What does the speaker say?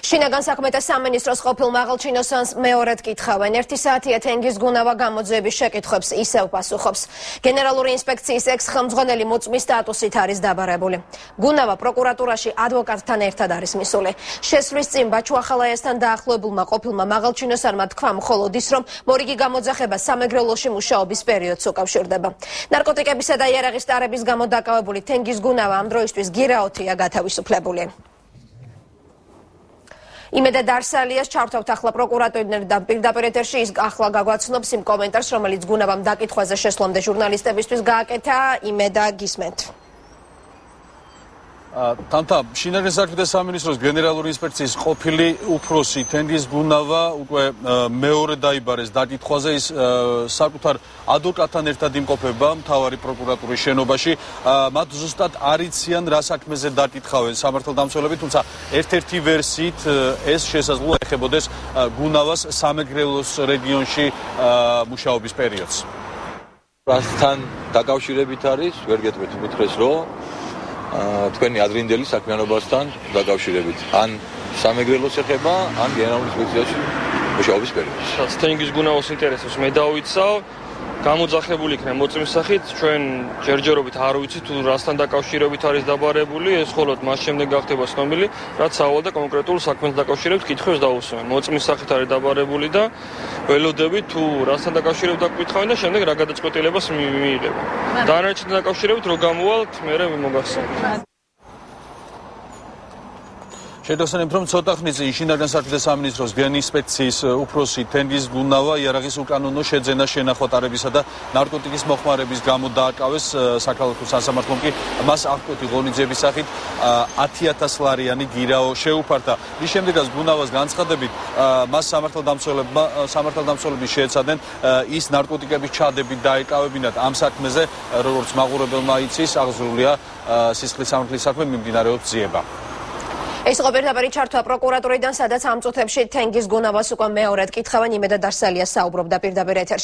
შინაგან საქმეთა სამინისტროს ყოფილ მაღალჩინოსანს მეორედ კითხავენ. 1 საათია თენგიზ გუნავა გამოძიების შეკითხვებს ისევ პასუხობს. გენერალური ინსპექციის ექს-ხელმძღვანელი მოწმის სტატუსით არის დაბარებული. გუნავა პროკურატურაში ადვოკატთან ერთად არის მისული. შესვლის წინ ბაჩუ ახალაიასთან დაახლოებულმა ყოფილმა მაღალჩინოსანმა თქვა მხოლოდ ის, რომ მორიგი გამოძახება სამეგრელოში მუშაობის პერიოდს უკავშირდება. ნარკოტიკებისა და იარაღის ტარების გამო დაკავებული თენგიზ გუნავა ამ დროისთვის გირაოთია გათავისუფლებული. იმედა დარსალიას ჩავთავთ ახლა პროკურატორიდან პირდაპირ ეთერში ის ახლა გაგვაცნობს იმ კომენტარს, რომელიც გუნავამ დაკითხვაზე შესვლამდე ჟურნალისტებისთვის გააკეთა. იმედა გისმენთ. თანთა შინაგან საქმეთა სამინისტროს გენერალური ინსპექციის ყოფილი უფროსი თენგიზ გუნავა უკვე მეორე დაიბარეს დაკითხვაზე. ის საკუთარ ადვოკატთან ერთად იმყოფება მთავარი პროკურატურის შენობაში. მათ ზუსტად არ იციან რა საქმეზე დაკითხავენ სამართალდამცველები, თუმცა ერთ-ერთი ვერსიით ეს შესაძლოა ეხებოდეს გუნავას სამეგრელოს რეგიონში მუშაობის პერიოდს. რასთან დაკავშირებით არის, ვერ გეტყვით უთხრეს რომ თქვენი ადრინდელი საქმიანობასთან დაკავშირებით. ან სამეგრელოს ეხება, ან გენერალურ ინსპექციაში მუშაობის პერიოდს. თენგიზ გუნავას ინტერესებს მე დავიცავ, გამოძახებული იქნა მოწმის სახით, ჩვენ ჯერჯერობით არ ვიცით თუ რასთან დაკავშირებით არის დაბარებული, ეს მხოლოდ მას შემდეგ გახდება ცნობილი, რაც სავალ და კონკრეტულ საქმეს დაკავშირებით კითხვებს დაუსვენ. მოწმის სახით არის დაბარებული და ველოდებით თუ რასთან დაკავშირებით დაგკითხავენ და შემდეგ რა გადაწყვეტილებას მიიღება. დანარჩენთან დაკავშირებით რო გამოვალთ, მე მოგახსენებთ. შედახსენებთ, რომ ცოტა ხნის წინ შინაგან საქმეთა სამინისტროს გენინსპექციის უფროსი თენგიზ გუნავა იარაღის უკანონო შეძენა შენახვა ტარებისა და ნარკოტიკის მოხმარების გამო დააკავეს. საქალაქო სასამართლომ კი მას აღკვეთი ღონისძიების სახით 10,000 ლარიანი გირაო შეუფარდა. მის შემდეგაც გუნავას განცხადებით მას სამართალდამცველები შეეცადნენ ის ნარკოტიკების ჩადებით დაეკავებინათ. ამ საქმეზე, როგორც მაყურებელმა იცის, აღძრულია სისხლის სამართლის საქმე, მიმდინარეობს ძიება. ეს იყო პირდაპირ ჩართვა პროკურატურიდან, სადაც ამ წუთებში თენგიზ გუნავას უკვე მეორედ კითხავენ. იმედა დარსალიას საუბრობდა პირდაპირ ეთერში.